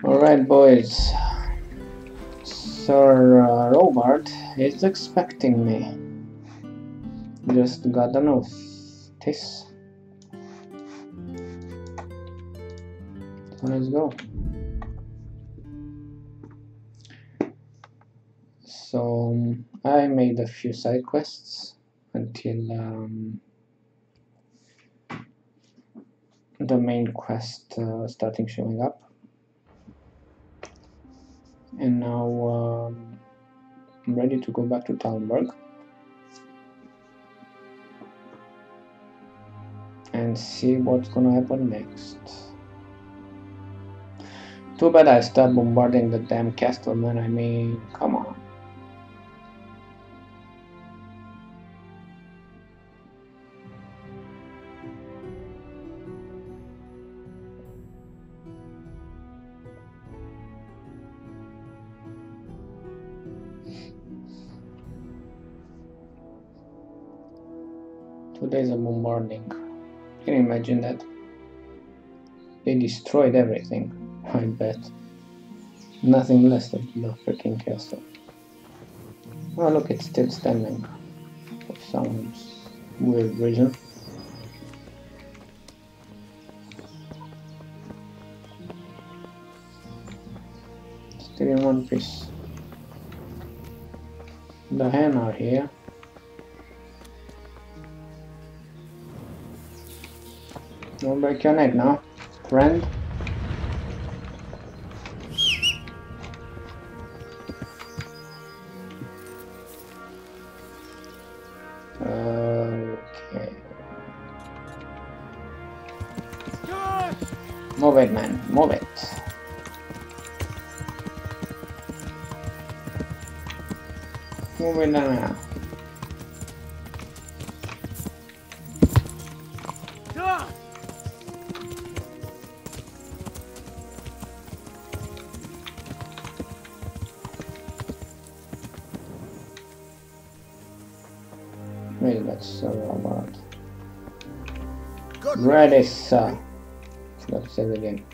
Alright, boys. Sir Robert is expecting me. Just got a notice. So let's go. So I made a few side quests until the main quest starting showing up, and now I'm ready to go back to Talmberg and see what's gonna happen next. Too bad I stopped bombarding the damn castle, man. I mean, come on. Today's a bombarding. Can you imagine that? They destroyed everything, I bet. Nothing less than the freaking castle. Oh look, it's still standing. For some weird reason. Still in one piece. The hen are here. Don't break your neck now, friend. Okay. Move it, man. Move it. Move it now. Wait, that's Robert. Ready, sir. Forgot to say the game.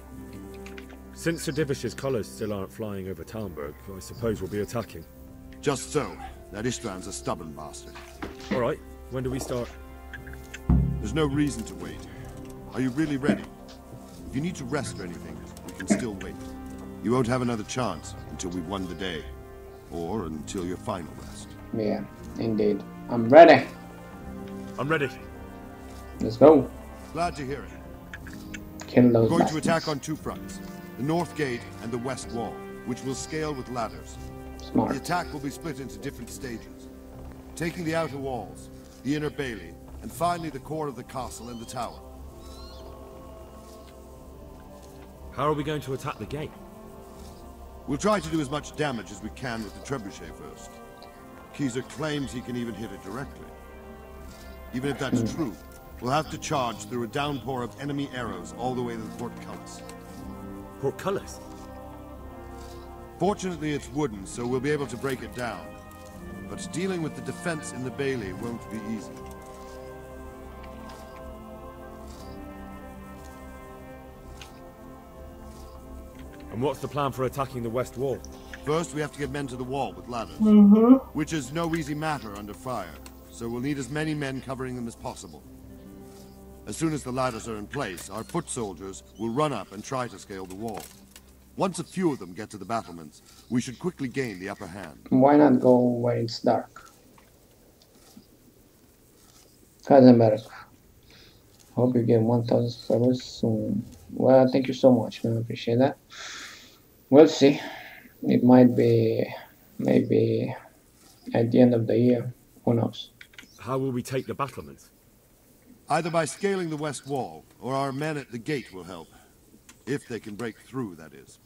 Since Sir Divish's colours still aren't flying over Talmberg, I suppose we'll be attacking. Just so. That Ishtvan's a stubborn bastard. Alright, when do we start? There's no reason to wait. Are you really ready? If you need to rest or anything, we can still wait. You won't have another chance until we've won the day. Or until your final rest. Yeah, indeed. I'm ready. I'm ready. Let's go. Glad to hear it. Kill those We're going bastards. to attack on two fronts. The north gate and the west wall, which will scale with ladders. Smart. The attack will be split into different stages. Taking the outer walls, the inner bailey, and finally the core of the castle and the tower. How are we going to attack the gate? We'll try to do as much damage as we can with the trebuchet first. Keyser claims he can even hit it directly. Even if that's true, we'll have to charge through a downpour of enemy arrows all the way to the portcullis. Portcullis? Fortunately, it's wooden, so we'll be able to break it down. But dealing with the defense in the bailey won't be easy. And what's the plan for attacking the west wall? First, we have to get men to the wall with ladders, which is no easy matter under fire, so we'll need as many men covering them as possible. As soon as the ladders are in place, our foot soldiers will run up and try to scale the wall. Once a few of them get to the battlements, we should quickly gain the upper hand. Why not go where it's dark? Kindom. Hope you get 1,000 subscribers soon. Well, thank you so much, man. I appreciate that. We'll see. It might be maybe at the end of the year. Who knows? How will we take the battlements? Either by scaling the west wall, or our men at the gate will help. If they can break through, that is.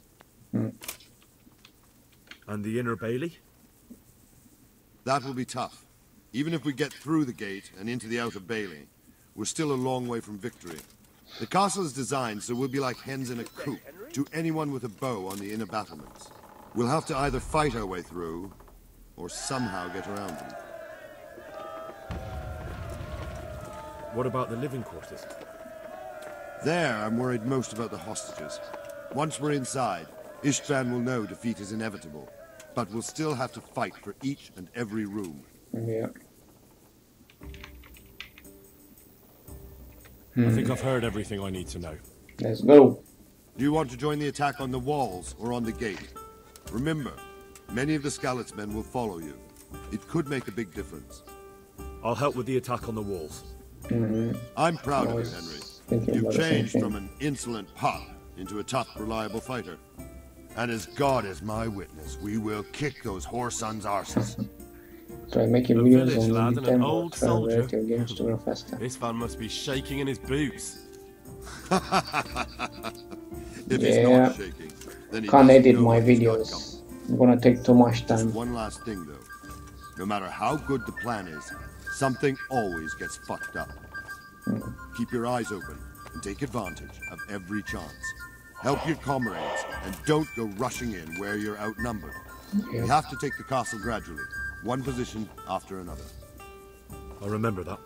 And the inner bailey? That will be tough. Even if we get through the gate and into the outer bailey, we're still a long way from victory. The castle is designed so we'll be like hens in a coop to anyone with a bow on the inner battlements. We'll have to either fight our way through, or somehow get around them. What about the living quarters? There, I'm worried most about the hostages. Once we're inside, Istvan will know defeat is inevitable, but we'll still have to fight for each and every room. Yeah. I think I've heard everything I need to know. Let's go. Do you want to join the attack on the walls or on the gate? Remember, many of the Skalitz men will follow you. It could make a big difference. I'll help with the attack on the walls. I'm proud of you, Henry. Thinking You've about the same changed thing. from an insolent pup into a tough, reliable fighter. And as God is my witness, we will kick those whore sons' arses. Try making A videos village lad on and the an demo. old Try soldier. variety of games to grow faster. This fan must be shaking in his boots. If he's Yeah. not shaking, then he Can't doesn't edit know my what he's got videos. It's gonna take too much coming. time. Just one last thing, though. No matter how good the plan is, something always gets fucked up. Keep your eyes open and take advantage of every chance. Help your comrades and don't go rushing in where you're outnumbered. We have to take the castle gradually, one position after another. I'll remember that.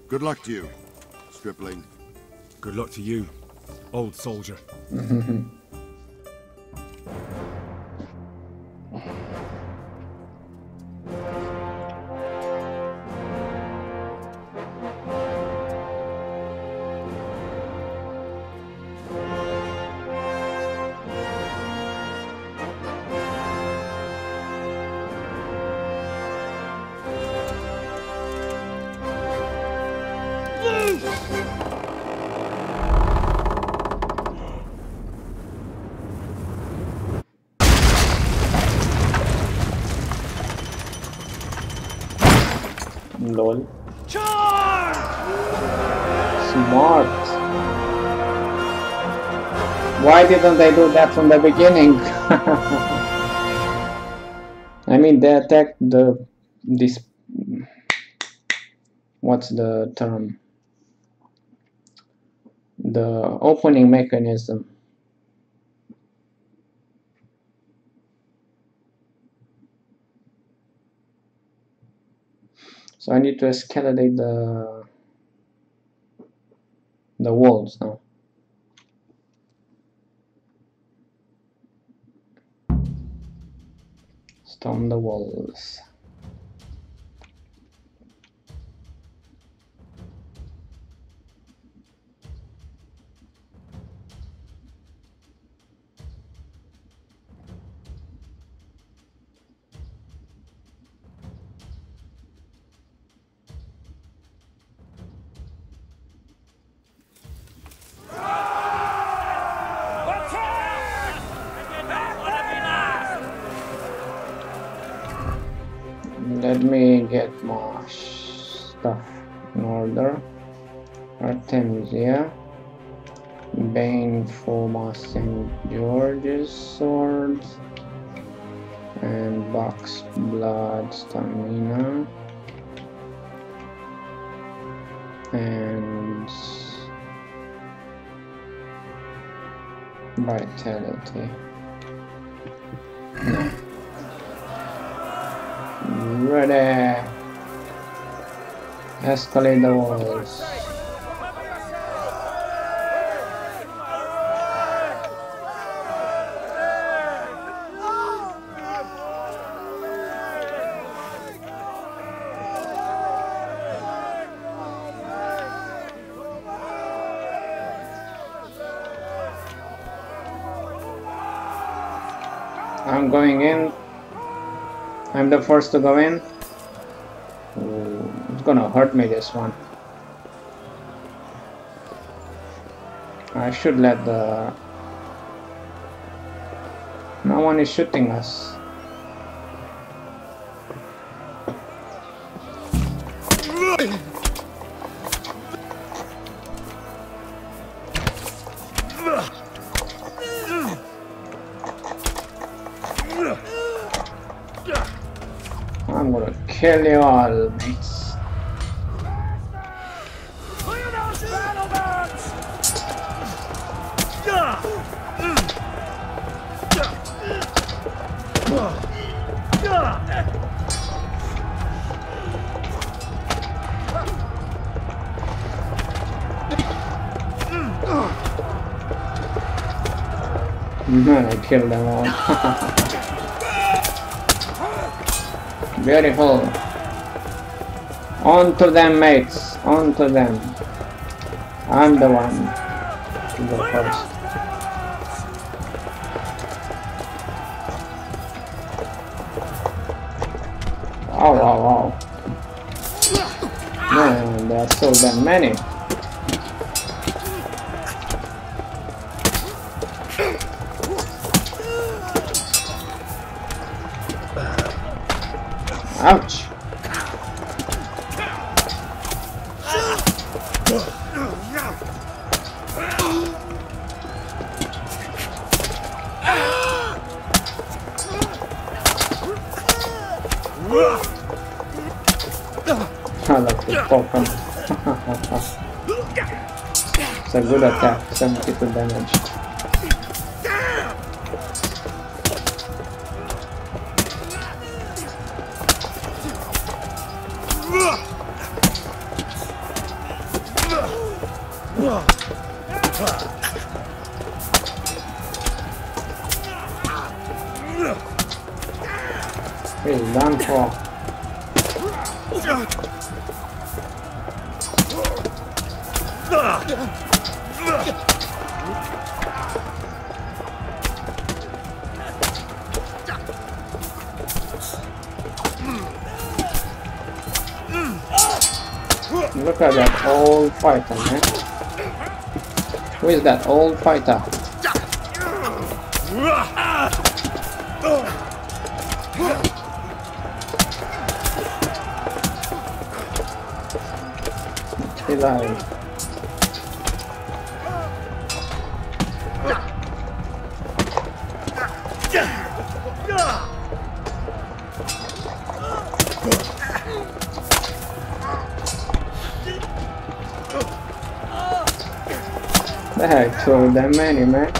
Good luck to you, stripling. Good luck to you, old soldier. Lol. Smart. Why didn't they do that from the beginning? I mean, they attacked this. What's the term? The opening mechanism. So I need to escalate the walls now. Storm the walls. Let me get my stuff in order. Artemisia. Bane for my St. George's sword. And box blood stamina. And vitality. Ready. Escalate the walls. I'm going in. I'm the first to go in. Ooh, it's gonna hurt me, this one. I should let the... No one is shooting us. I'm gonna kill you all, mates. Man, I killed them all. Beautiful. On to them, mates. On to them. I'm the one to go first. Oh, wow, wow. Man, there are so damn many. Ouch. I like to poke him. It's a good attack, 72 damage. He's done for. Look at that old fighter, man. Who is that old fighter? Alive. The heck, so damn many, man.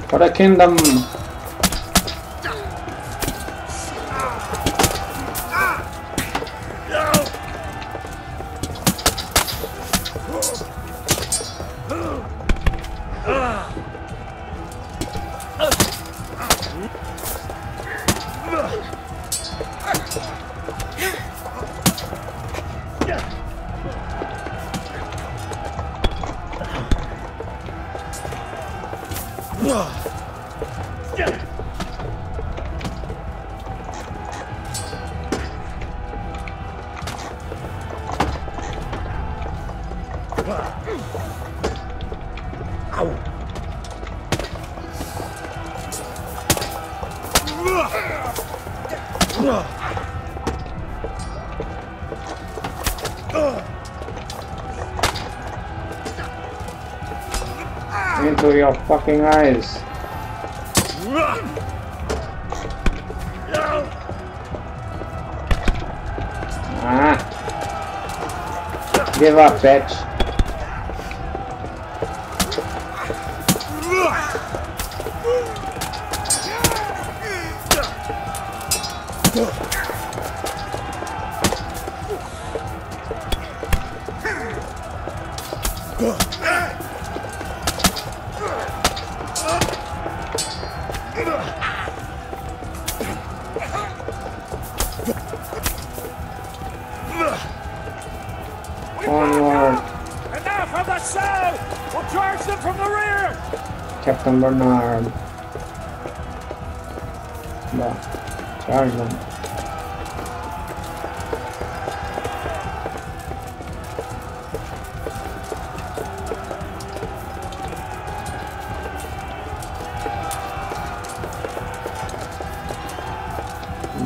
For the Kindom. Into your fucking eyes. Ah. Give up, bitch. Onward. Enough of the south! We'll charge them from the rear! Captain Bernard. No. Charge them.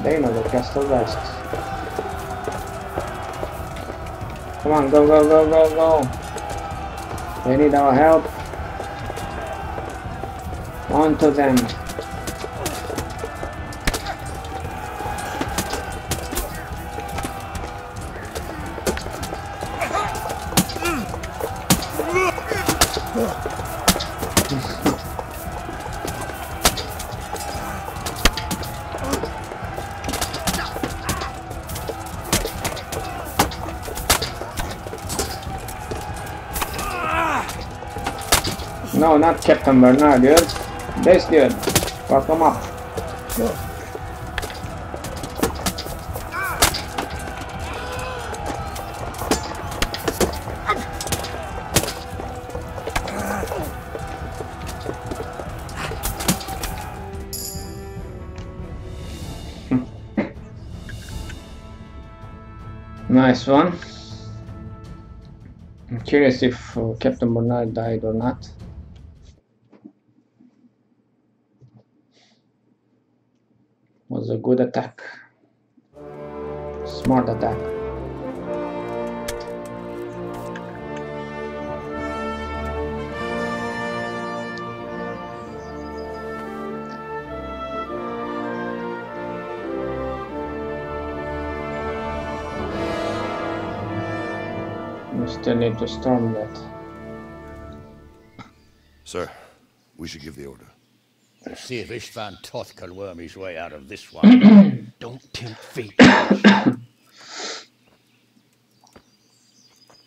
They know the castle rests. Come on, go, go, go, go, go. They need our help. On to them. No, not Captain Bernard, dude. This dude. Fuck him up. Nice one. I'm curious if Captain Bernard died or not. Was a good attack. Smart attack. We still need to storm that. Sir, we should give the order. Let's see if Istvan Toth can worm his way out of this one. Don't tempt fate.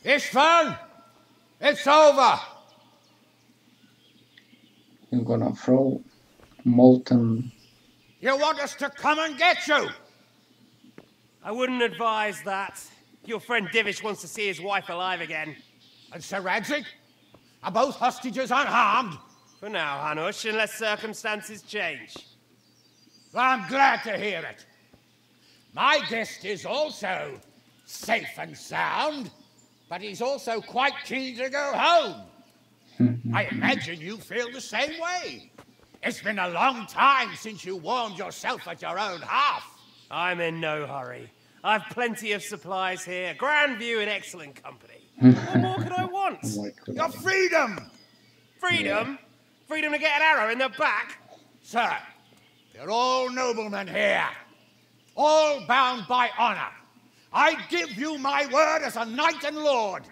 Istvan! It's over! I'm gonna throw molten. You want us to come and get you? I wouldn't advise that. Your friend Divish wants to see his wife alive again. And Sir Radzig? Are both hostages unharmed? For now, Hanush, unless circumstances change. Well, I'm glad to hear it. My guest is also safe and sound, but he's also quite keen to go home. I imagine you feel the same way. It's been a long time since you warmed yourself at your own hearth. I'm in no hurry. I've plenty of supplies here, grand view and excellent company. What more could I want? Your freedom! Freedom? Yeah. Freedom to get an arrow in the back? Sir, you're all noblemen here. All bound by honor. I give you my word as a knight and lord,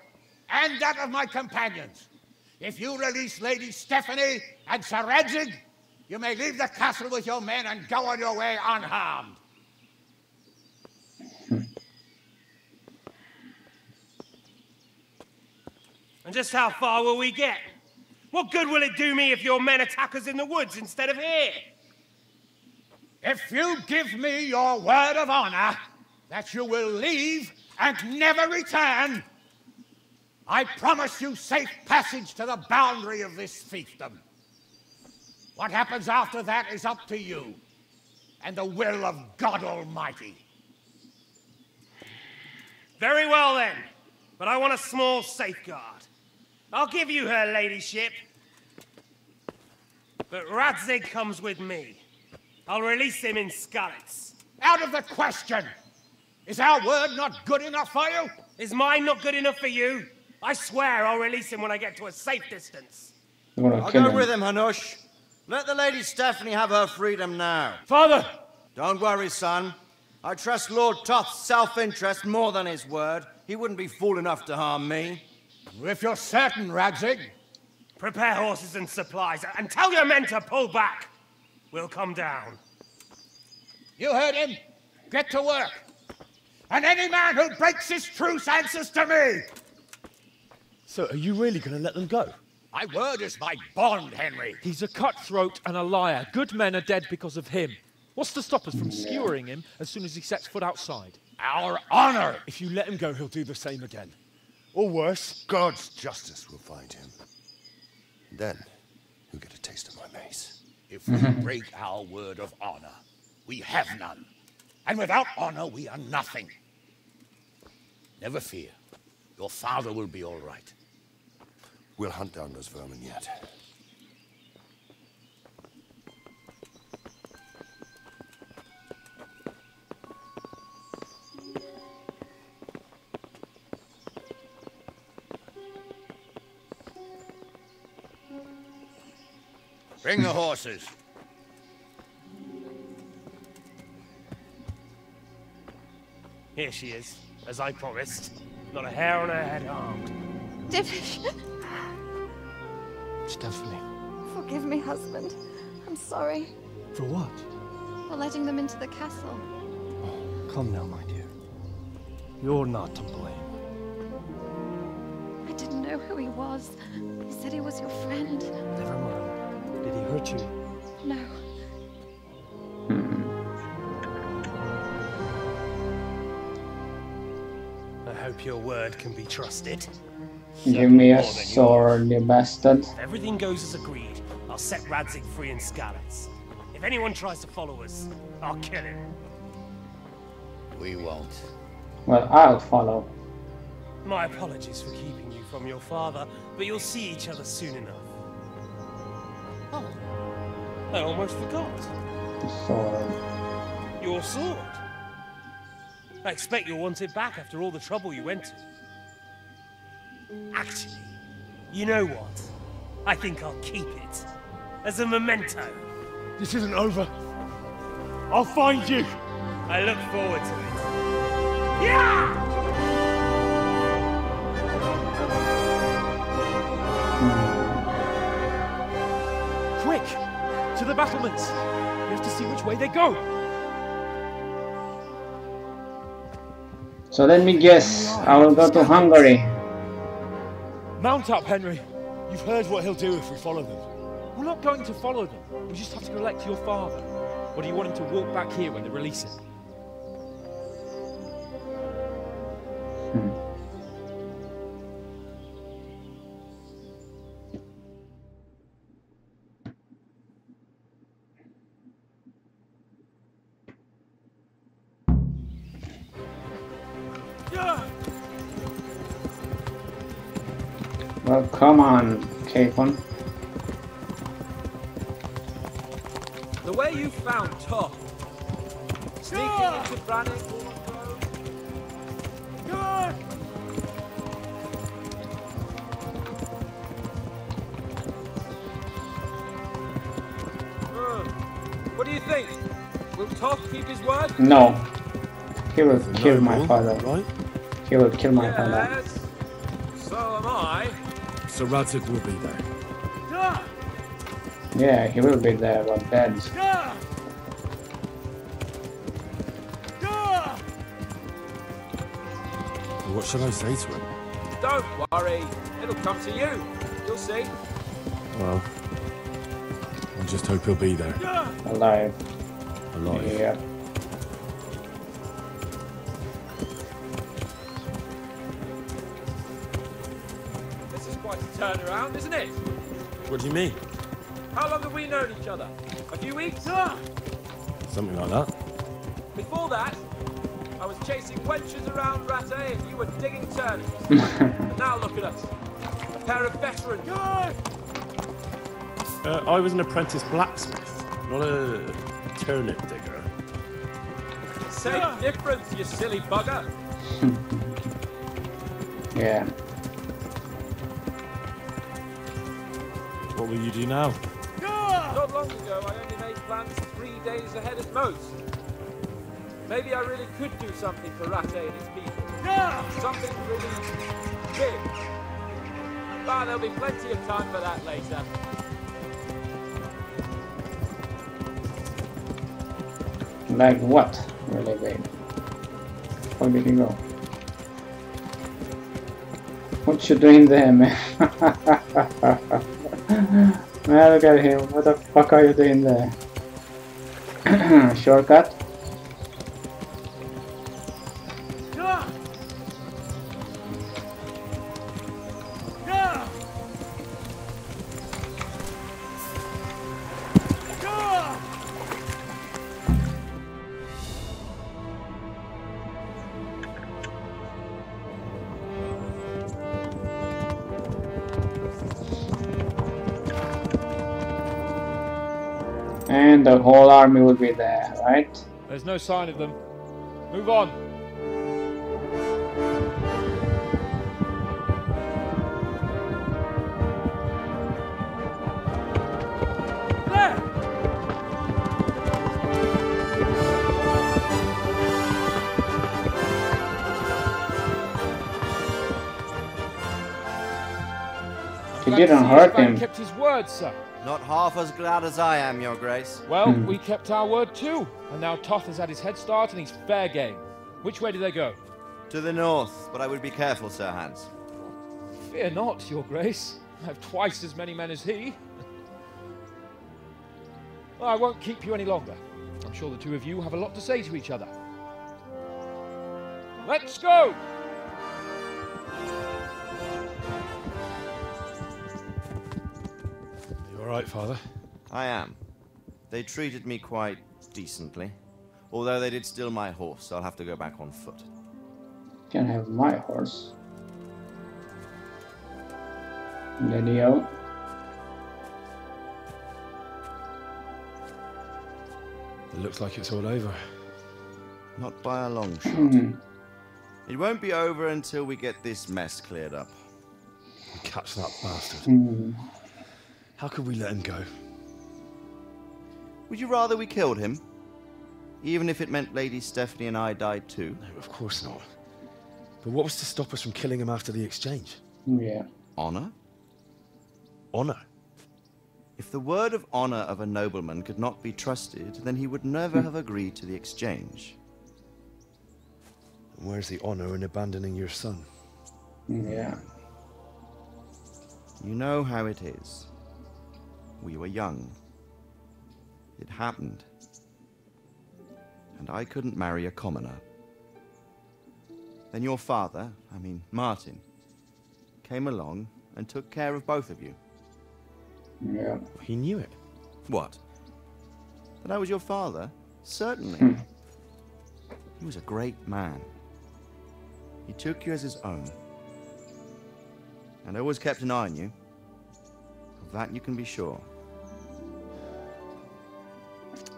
and that of my companions. If you release Lady Stephanie and Sir Radzig, you may leave the castle with your men and go on your way unharmed. And just how far will we get? What good will it do me if your men attack us in the woods instead of here? If you give me your word of honor that you will leave and never return, I promise you safe passage to the boundary of this fiefdom. What happens after that is up to you and the will of God Almighty. Very well then, but I want a small safeguard. I'll give you her ladyship, but Radzig comes with me. I'll release him in Skalitz. Out of the question! Is our word not good enough for you? Is mine not good enough for you? I swear I'll release him when I get to a safe distance. I'll go with him, Hanush. Let the Lady Stephanie have her freedom now. Father! Don't worry, son. I trust Lord Toth's self-interest more than his word. He wouldn't be fool enough to harm me. If you're certain, Radzig. Prepare horses and supplies, and tell your men to pull back. We'll come down. You heard him. Get to work. And any man who breaks his truce answers to me. So, are you really going to let them go? My word is my bond, Henry. He's a cutthroat and a liar. Good men are dead because of him. What's to stop us from skewering him as soon as he sets foot outside? Our honor! If you let him go, he'll do the same again. Or worse. God's justice will find him. Then, he'll get a taste of my mace. If we break our word of honor, we have none. And without honor, we are nothing. Never fear. Your father will be all right. We'll hunt down those vermin yet. Bring the horses. Here she is, as I promised. Not a hair on her head harmed. Divish! Stephanie. Forgive me, husband. I'm sorry. For what? For letting them into the castle. Oh, come now, my dear. You're not to blame. I didn't know who he was. He said he was your friend. Never mind. Did he hurt you? No. I hope your word can be trusted. Give me a sword, you bastard. If everything goes as agreed, I'll set Radzig free in Skalitz. If anyone tries to follow us, I'll kill him. We won't. Well, I'll follow. My apologies for keeping you from your father, but you'll see each other soon enough. Oh, I almost forgot. The sword. Your sword. I expect you'll want it back after all the trouble you went to. Actually, you know what? I think I'll keep it. As a memento. This isn't over. I'll find you. I look forward to it. Yeah! Quick! To the battlements! We have to see which way they go! So let me guess, I will go to Hungary. Mount up, Henry. You've heard what he'll do if we follow them. We're not going to follow them. We just have to collect your father. Or do you want him to walk back here when they release him? Well, come on, Capon. The way you found Toth. Sneaking into Brannick. What do you think? Will Toth keep his word? No. He will kill my father. Right? He will kill my father. Yes. So am I. So Radzig will be there. Yeah, he will be there, but dead. What should I say to him? Don't worry. It'll come to you. You'll see. Well, I just hope he'll be there. Alive. Alive. Yeah. This is quite a turnaround, isn't it? What do you mean? How long have we known each other? A few weeks? Something like that. Before that, I was chasing wenches around Rattay and you were digging turnips. But now look at us. A pair of veterans. I was an apprentice blacksmith, not a turnip digger. Same difference, you silly bugger. Yeah. What will you do now? Not long ago, I only made plans 3 days ahead at most. Maybe I really could do something for Rattay and his people. Something really big. But there'll be plenty of time for that later. Like what? Really big. Where did he go? What you doing there, man? Man, look at him. What the fuck are you doing there? Shortcut? And the whole army will be there, right? There's no sign of them. Move on. There! He didn't hurt him. He kept his word, sir. Not half as glad as I am, Your Grace. Well, we kept our word too. And now Toth has had his head start and he's fair game. Which way do they go? To the north, but I would be careful, Sir Hans. Fear not, your grace. I have twice as many men as he. I won't keep you any longer. I'm sure the two of you have a lot to say to each other. Let's go! You alright, Father? I am. They treated me quite decently. Although they did steal my horse, so I'll have to go back on foot. Can have my horse. Daddy-o. It looks like it's all over. Not by a long shot. It won't be over until we get this mess cleared up. Catch that bastard. How could we let him go? Would you rather we killed him? Even if it meant Lady Stephanie and I died too? No, of course not. But what was to stop us from killing him after the exchange? Yeah. Honor? Honor? If the word of honor of a nobleman could not be trusted, then he would never have agreed to the exchange. And where's the honor in abandoning your son? Yeah. You know how it is. We were young. It happened. And I couldn't marry a commoner. Then your father, Martin, came along and took care of both of you. Yeah. He knew it. What? That I was your father? Certainly. He was a great man. He took you as his own. And always kept an eye on you. Of that you can be sure.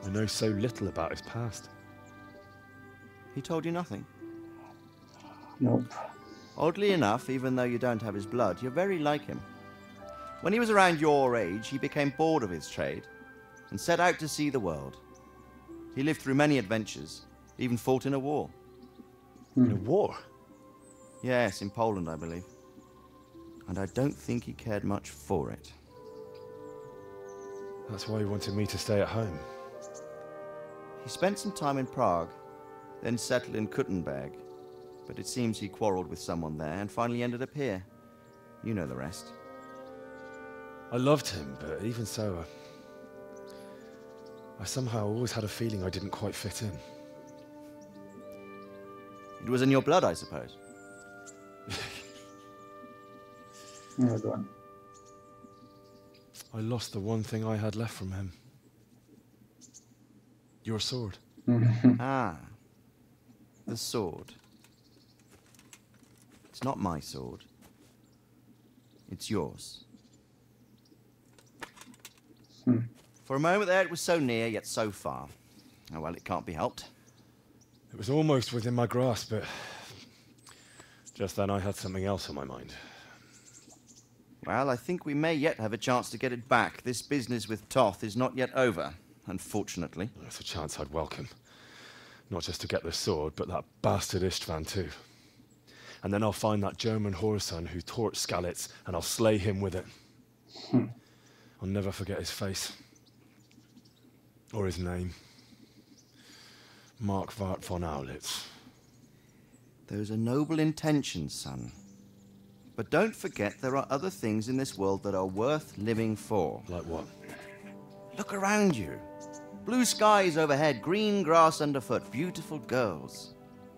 I know so little about his past. He told you nothing? Nope. Oddly enough, even though you don't have his blood, you're very like him. When he was around your age, he became bored of his trade and set out to see the world. He lived through many adventures, even fought in a war. In a war? Yes, in Poland, I believe. And I don't think he cared much for it. That's why he wanted me to stay at home. He spent some time in Prague, then settled in Kindom, but it seems he quarreled with someone there and finally ended up here. You know the rest. I loved him, but even so, I somehow always had a feeling I didn't quite fit in. It was in your blood, I suppose. Oh, go on. I lost the one thing I had left from him. Your sword. Ah. The sword. It's not my sword. It's yours. For a moment there, it was so near, yet so far. Oh, well, it can't be helped. It was almost within my grasp, but just then I had something else on my mind. Well, I think we may yet have a chance to get it back. This business with Toth is not yet over, unfortunately. That's a chance I'd welcome. Not just to get the sword, but that bastard Istvan too. And then I'll find that German whoreson who torched Skalitz, and I'll slay him with it. I'll never forget his face. Or his name. Mark Vart von Aulitz. Those are noble intentions, son. But don't forget there are other things in this world that are worth living for. Like what? Look around you. Blue skies overhead, green grass underfoot, beautiful girls.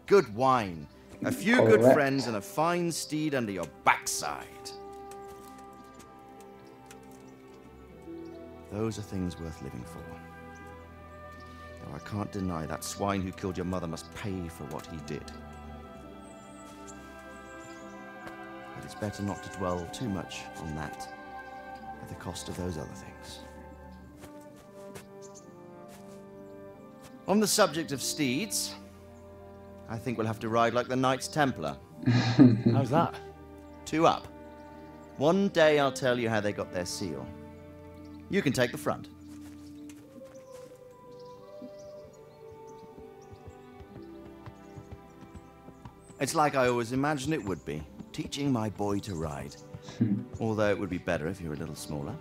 Good wine, a few good friends, and a fine steed under your backside. Those are things worth living for. Now, I can't deny that swine who killed your mother must pay for what he did. But it's better not to dwell too much on that at the cost of those other things. On the subject of steeds, I think we'll have to ride like the Knights Templar. How's that? 2 up. One day I'll tell you how they got their seal. You can take the front. It's like I always imagined it would be, teaching my boy to ride. Although it would be better if you were a little smaller.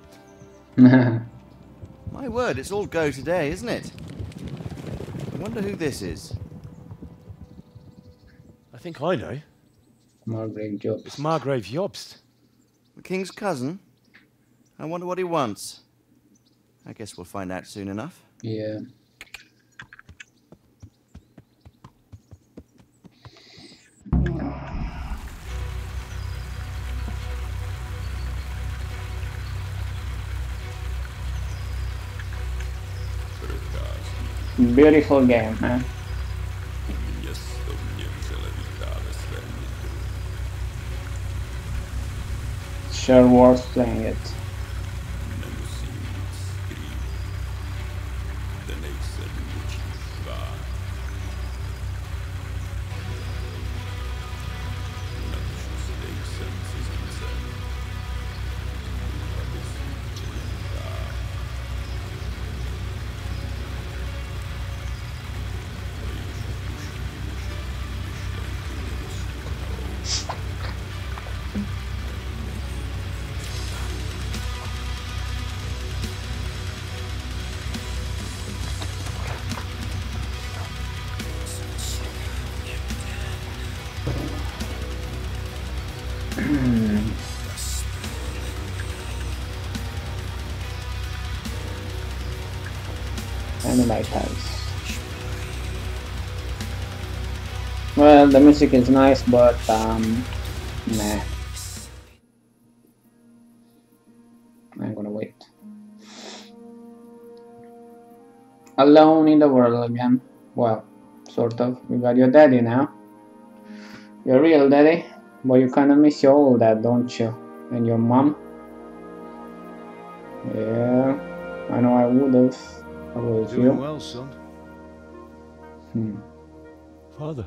My word, it's all go today, isn't it? I wonder who this is. I think I know. Margrave Jobst. It's Margrave Jobst. The king's cousin? I wonder what he wants. I guess we'll find out soon enough. Yeah. Beautiful game, huh? Sure worth playing it. And the lighthouse. Well, the music is nice, but nah. I'm gonna wait. Alone in the world again. Well, sort of. You got your daddy now. Your real daddy. But you kinda miss your old dad, don't you? And your mom. Yeah, I know I would've. How was you? Doing well, son. Father.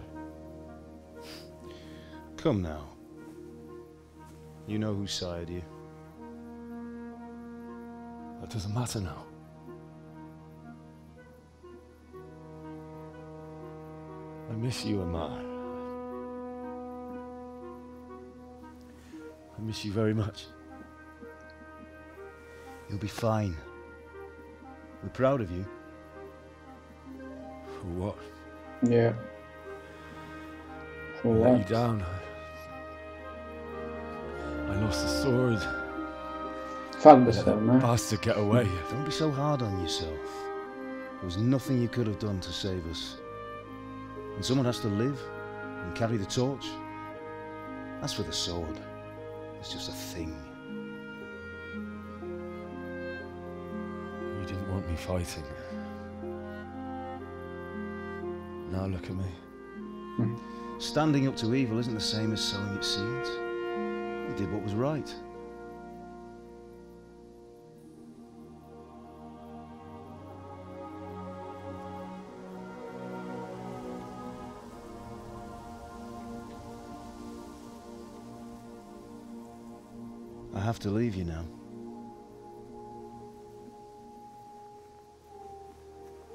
Come now. You know who sired you. That doesn't matter now. I miss you, Amar. I miss you very much. You'll be fine. We're proud of you. For what? Yeah. For I what? let you down. I lost the sword. Fuck the sword, man. Bastard get away. Don't be so hard on yourself. There was nothing you could have done to save us. And someone has to live and carry the torch. As for the sword, it's just a thing. You didn't want me fighting. Now look at me. Standing up to evil isn't the same as sowing its seeds. You did what was right. I have to leave you now.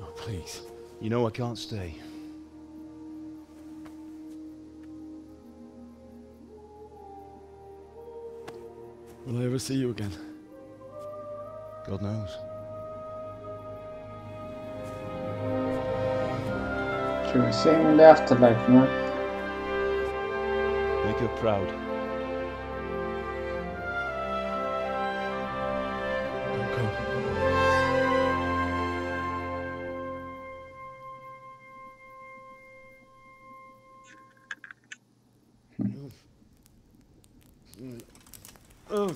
Oh, please. You know I can't stay. Will I ever see you again? God knows. Should we see him in the afterlife, man? Make her proud. Don't go.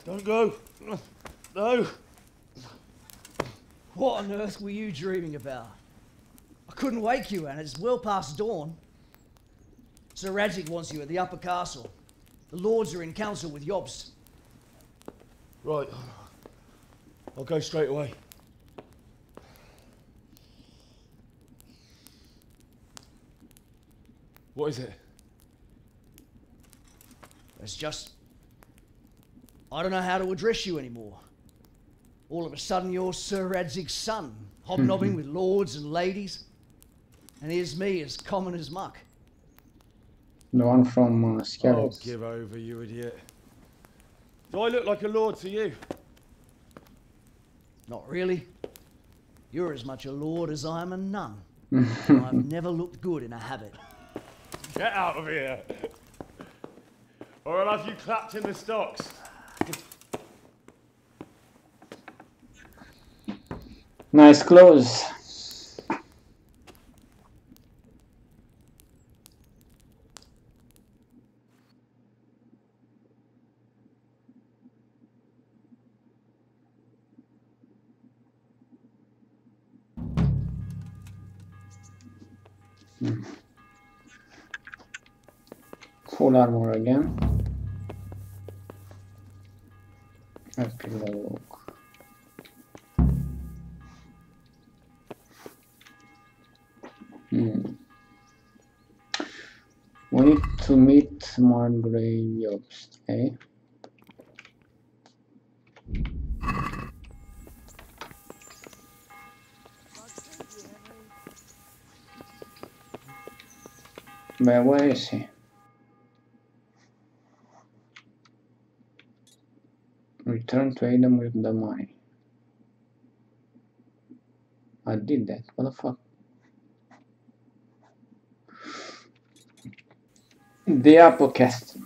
Don't go. No. What on earth were you dreaming about? I couldn't wake you, and it's well past dawn. Sir Radzik wants you at the upper castle. The lords are in council with Jobst. Right. I'll go straight away. What is it? It's just... I don't know how to address you anymore. All of a sudden you're Sir Radzig's son, hobnobbing with lords and ladies. And here's me, as common as muck. The one from Oh, Scarlet. give over, you idiot. Do I look like a lord to you? Not really. You're as much a lord as I am a nun. I've never looked good in a habit. Get out of here. Or I'll have you clapped in the stocks. Nice clothes. Full armor again. Let's give it a look. We need to meet Margrave Jobst, okay? But where is he? Return to Kindom with the money. I did that. What the fuck? The Apocast.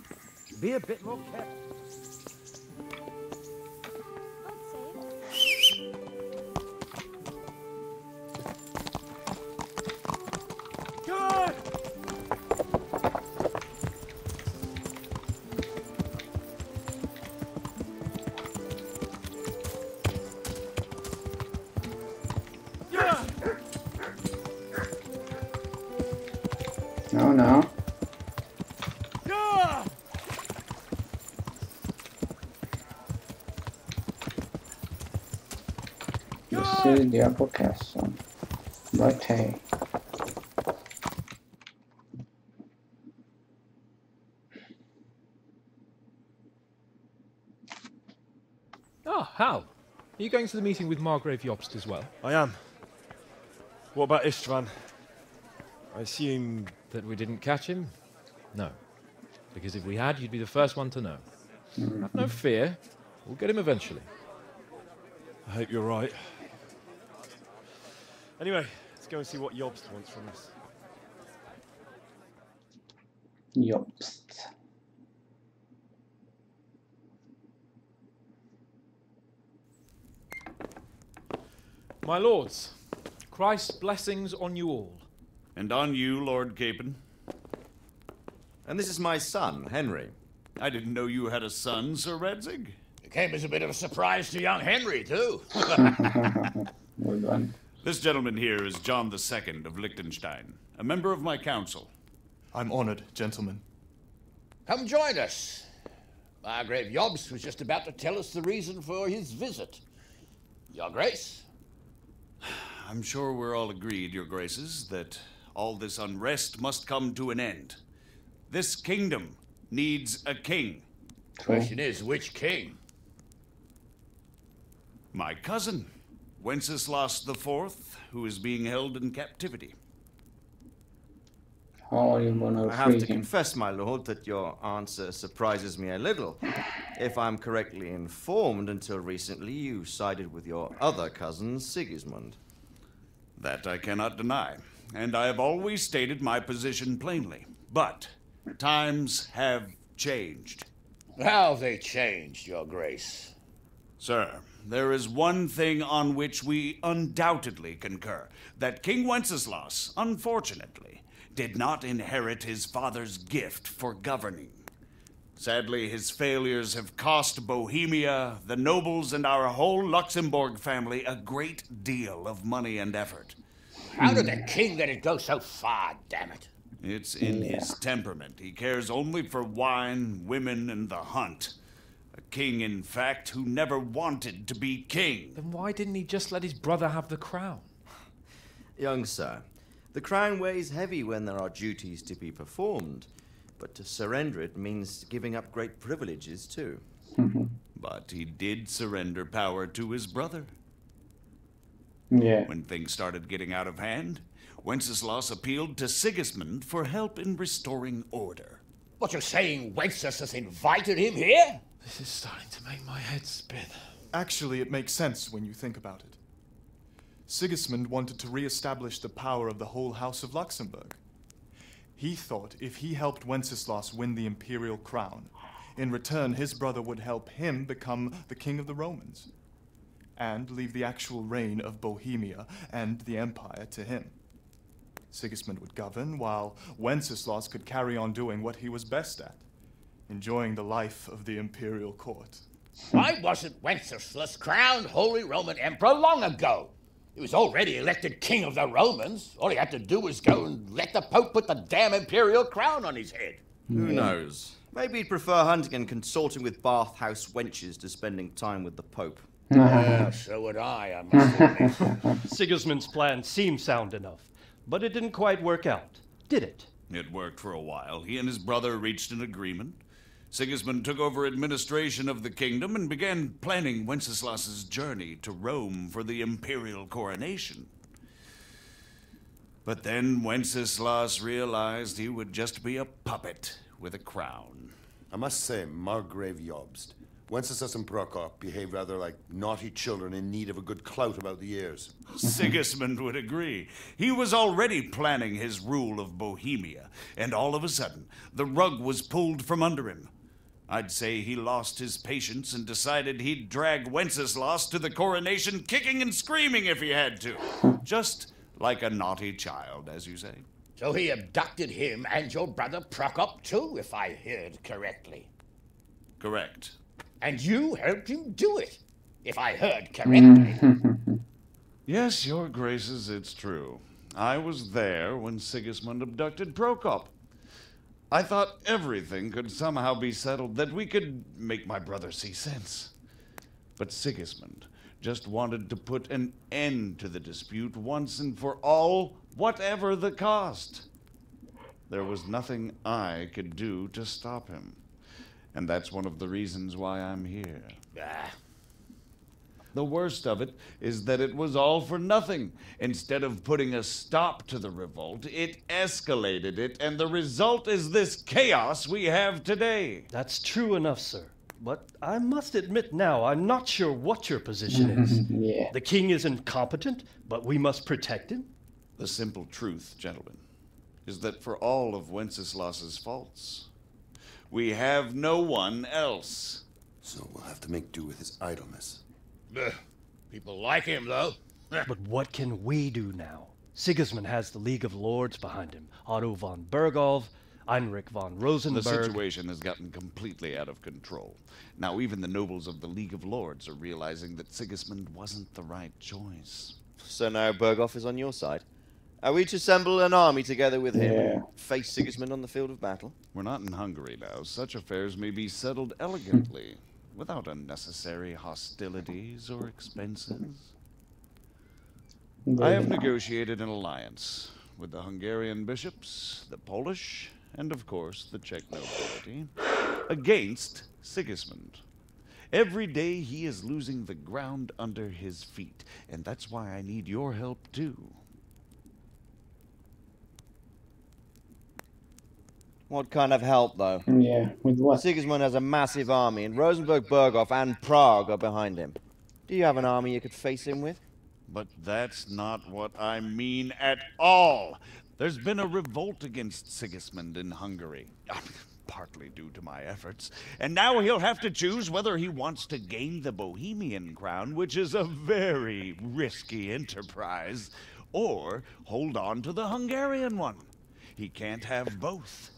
Be a bit more careful. No. This is the Apocast. But hey. Ah, Hal. Are you going to the meeting with Margrave Jobst as well? I am. What about Istvan? I assume that we didn't catch him? No. Because if we had, you'd be the first one to know. Have no fear. We'll get him eventually. I hope you're right. Anyway, let's go and see what Jobst wants from us. Jobst. My lords, Christ's blessings on you all. And on you, Lord Capon. And this is my son, Henry. I didn't know you had a son, Sir Radzig. It came as a bit of a surprise to young Henry, too. Well done. This gentleman here is John II of Liechtenstein, a member of my council. I'm honored, gentlemen. Come join us. Margrave Jobst was just about to tell us the reason for his visit. Your Grace? I'm sure we're all agreed, Your Graces, that all this unrest must come to an end. This kingdom needs a king. Question is, which king? My cousin, Wenceslas IV, who is being held in captivity. How are you gonna I have free to him? confess, my lord, that your answer surprises me a little. If I'm correctly informed, until recently you sided with your other cousin, Sigismund. That I cannot deny, and I have always stated my position plainly. But times have changed. How have they changed, Your Grace? Sir, there is one thing on which we undoubtedly concur. That King Wenceslas, unfortunately, did not inherit his father's gift for governing. Sadly, his failures have cost Bohemia, the nobles, and our whole Luxembourg family a great deal of money and effort. How did the king let it go so far, damn it? It's in his temperament. He cares only for wine, women, and the hunt. A king, in fact, who never wanted to be king. Then why didn't he just let his brother have the crown? Young sir, the crown weighs heavy when there are duties to be performed, but to surrender it means giving up great privileges too. But he did surrender power to his brother. Yeah. When things started getting out of hand, Wenceslas appealed to Sigismund for help in restoring order. What, you're saying Wenceslas invited him here? This is starting to make my head spin. Actually, it makes sense when you think about it. Sigismund wanted to re-establish the power of the whole House of Luxembourg. He thought if he helped Wenceslas win the imperial crown, In return, his brother would help him become the king of the Romans, and leave the actual reign of Bohemia and the empire to him. Sigismund would govern, while Wenceslas could carry on doing what he was best at, enjoying the life of the imperial court. Why wasn't Wenceslas crowned Holy Roman Emperor long ago? He was already elected King of the Romans. All he had to do was go and let the Pope put the damn imperial crown on his head. Who knows? Maybe he'd prefer hunting and consorting with bathhouse wenches to spending time with the Pope. Yeah, so would I must admit. Sigismund's plan seemed sound enough, but it didn't quite work out, did it? It worked for a while. He and his brother reached an agreement. Sigismund took over administration of the kingdom and began planning Wenceslas's journey to Rome for the imperial coronation. But then Wenceslas realized he would just be a puppet with a crown. I must say, Margrave Jobst, Wenceslas and Prokop behave rather like naughty children in need of a good clout about the ears. Sigismund would agree. He was already planning his rule of Bohemia, and all of a sudden, the rug was pulled from under him. I'd say he lost his patience and decided he'd drag Wenceslas to the coronation kicking and screaming if he had to. Just like a naughty child, as you say. So he abducted him and your brother Prokop too, if I heard correctly. Correct. And you helped him do it, if I heard correctly. Yes, your graces, it's true. I was there when Sigismund abducted Prokop. I thought everything could somehow be settled, that we could make my brother see sense. But Sigismund just wanted to put an end to the dispute once and for all, whatever the cost. There was nothing I could do to stop him. And that's one of the reasons why I'm here. The worst of it is that it was all for nothing. Instead of putting a stop to the revolt, it escalated it, and the result is this chaos we have today. That's true enough, sir. But I must admit now, I'm not sure what your position is. Yeah. The king is incompetent, but we must protect him? The simple truth, gentlemen, is that for all of Wenceslas's faults, we have no one else. So we'll have to make do with his idleness. People like him, though. But what can we do now? Sigismund has the League of Lords behind him. Otto von Bergholf, Heinrich von Rosenberg. The situation has gotten completely out of control. Now even the nobles of the League of Lords are realizing that Sigismund wasn't the right choice. So now Bergholf is on your side. Are we to assemble an army together with him and face Sigismund on the field of battle? We're not in Hungary now. Such affairs may be settled elegantly, without unnecessary hostilities or expenses. I have negotiated an alliance with the Hungarian bishops, the Polish, and of course the Czech nobility, against Sigismund. Every day he is losing the ground under his feet, and that's why I need your help too. What kind of help, though? Yeah, with what? Sigismund has a massive army, and Rosenberg, Berghof, and Prague are behind him. Do you have an army you could face him with? But that's not what I mean at all. There's been a revolt against Sigismund in Hungary, partly due to my efforts, and now he'll have to choose whether he wants to gain the Bohemian crown, which is a very risky enterprise, or hold on to the Hungarian one. He can't have both.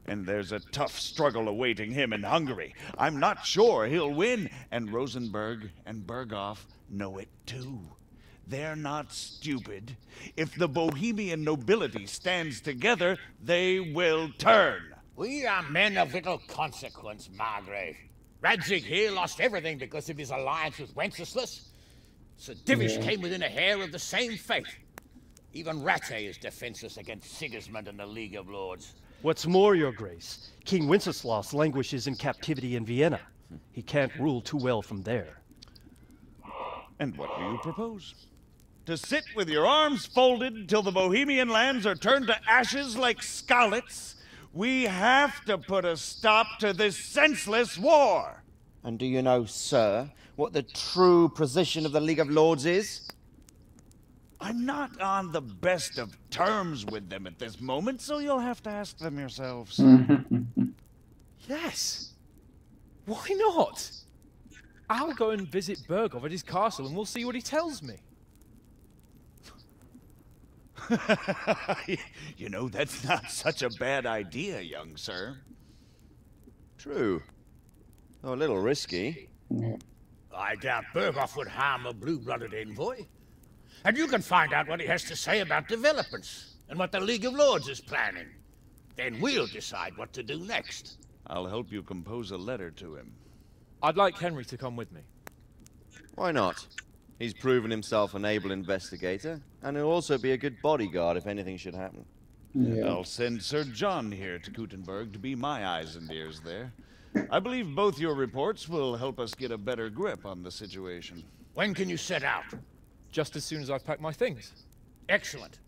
And there's a tough struggle awaiting him in Hungary. I'm not sure he'll win, and Rosenberg and Berghof know it too. They're not stupid. If the Bohemian nobility stands together, they will turn. We are men of little consequence, Margrave. Radzig here lost everything because of his alliance with Wenceslas. Sir Divish came within a hair of the same fate. Even Rattay is defenseless against Sigismund and the League of Lords. What's more, your grace, King Wenceslas languishes in captivity in Vienna. He can't rule too well from there. And what do you propose? To sit with your arms folded till the Bohemian lands are turned to ashes like Skalitz? We have to put a stop to this senseless war! And do you know, sir, what the true position of the League of Lords is? I'm not on the best of terms with them at this moment, so you'll have to ask them yourselves. Yes. Why not? I'll go and visit Bergov at his castle and we'll see what he tells me. You know, that's not such a bad idea, young sir. True. Though a little risky. I doubt Bergov would harm a blue-blooded envoy. And you can find out what he has to say about developments and what the League of Lords is planning. Then we'll decide what to do next. I'll help you compose a letter to him. I'd like Henry to come with me. Why not? He's proven himself an able investigator, and he'll also be a good bodyguard if anything should happen. Yeah. I'll send Sir John here to Gutenberg to be my eyes and ears there. I believe both your reports will help us get a better grip on the situation. When can you set out? Just as soon as I've packed my things. Excellent.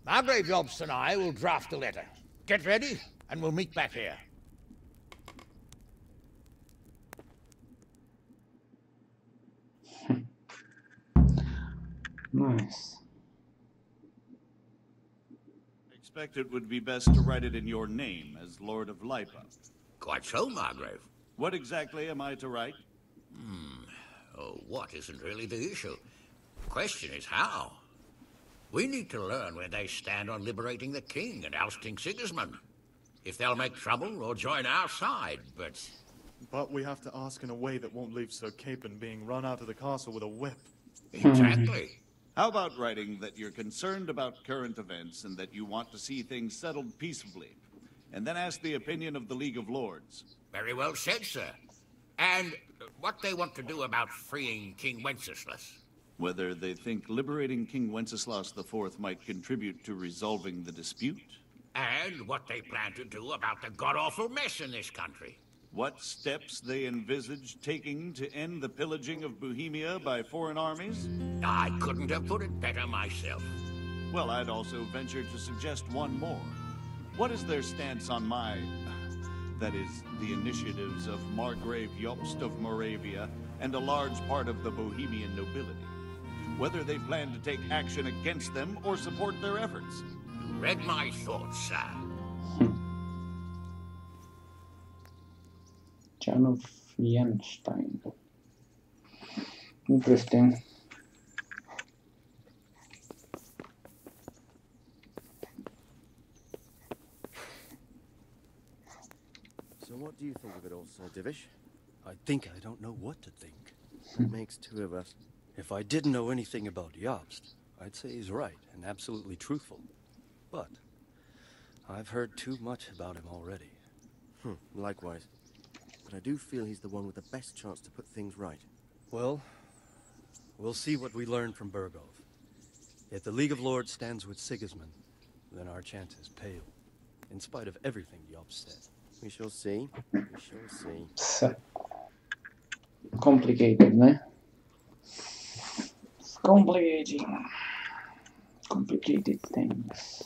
Margrave Jobst and I will draft a letter. Get ready, and we'll meet back here. Nice. I expect it would be best to write it in your name as Lord of Lipa. Quite so, Margrave. What exactly am I to write? Oh, what isn't really the issue. The question is how. We need to learn where they stand on liberating the king and ousting Sigismund. If they'll make trouble or join our side, but... But we have to ask in a way that won't leave Sir Capon being run out of the castle with a whip. Exactly. How about writing that you're concerned about current events and that you want to see things settled peaceably, and then ask the opinion of the League of Lords? Very well said, sir. And what they want to do about freeing King Wenceslas. Whether they think liberating King Wenceslas IV might contribute to resolving the dispute? And what they plan to do about the god-awful mess in this country. What steps they envisage taking to end the pillaging of Bohemia by foreign armies? I couldn't have put it better myself. Well, I'd also venture to suggest one more. What is their stance on that is, the initiatives of Margrave Jobst of Moravia and a large part of the Bohemian nobility? Whether they plan to take action against them or support their efforts? You read my thoughts, sir. John of Jenstein. Interesting. So what do you think of it all, Sir Divish? I think I don't know what to think. It makes two of us. If I didn't know anything about Jobst, I'd say he's right and absolutely truthful. But I've heard too much about him already. Likewise. But I do feel he's the one with the best chance to put things right. Well, we'll see what we learn from Bergov. If the League of Lords stands with Sigismund, then our chance is pale, in spite of everything Jobst said. We shall see. We shall see. So complicated, ne? It's complicated. Complicated things.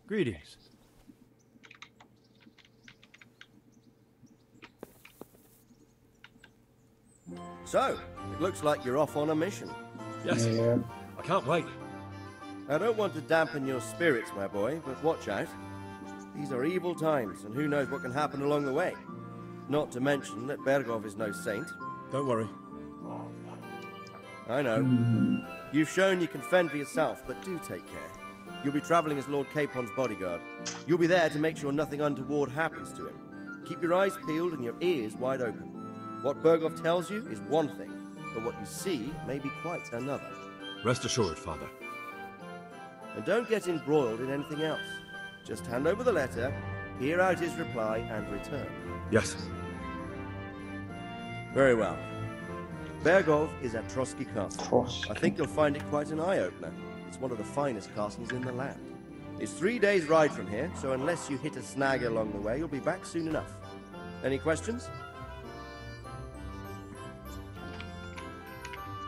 Greetings. So, it looks like you're off on a mission. Yes. Yeah. I can't wait. I don't want to dampen your spirits, my boy, but watch out. These are evil times, and who knows what can happen along the way. Not to mention that Bergov is no saint. Don't worry. I know. You've shown you can fend for yourself, but do take care. You'll be traveling as Lord Capon's bodyguard. You'll be there to make sure nothing untoward happens to him. Keep your eyes peeled and your ears wide open. What Bergov tells you is one thing, but what you see may be quite another. Rest assured, Father. And don't get embroiled in anything else. Just hand over the letter, hear out his reply, and return. Yes. Very well. Bergov is at Trotsky Castle. I think you'll find it quite an eye-opener. It's one of the finest castles in the land. It's 3 days' ride from here, so unless you hit a snag along the way, you'll be back soon enough. Any questions?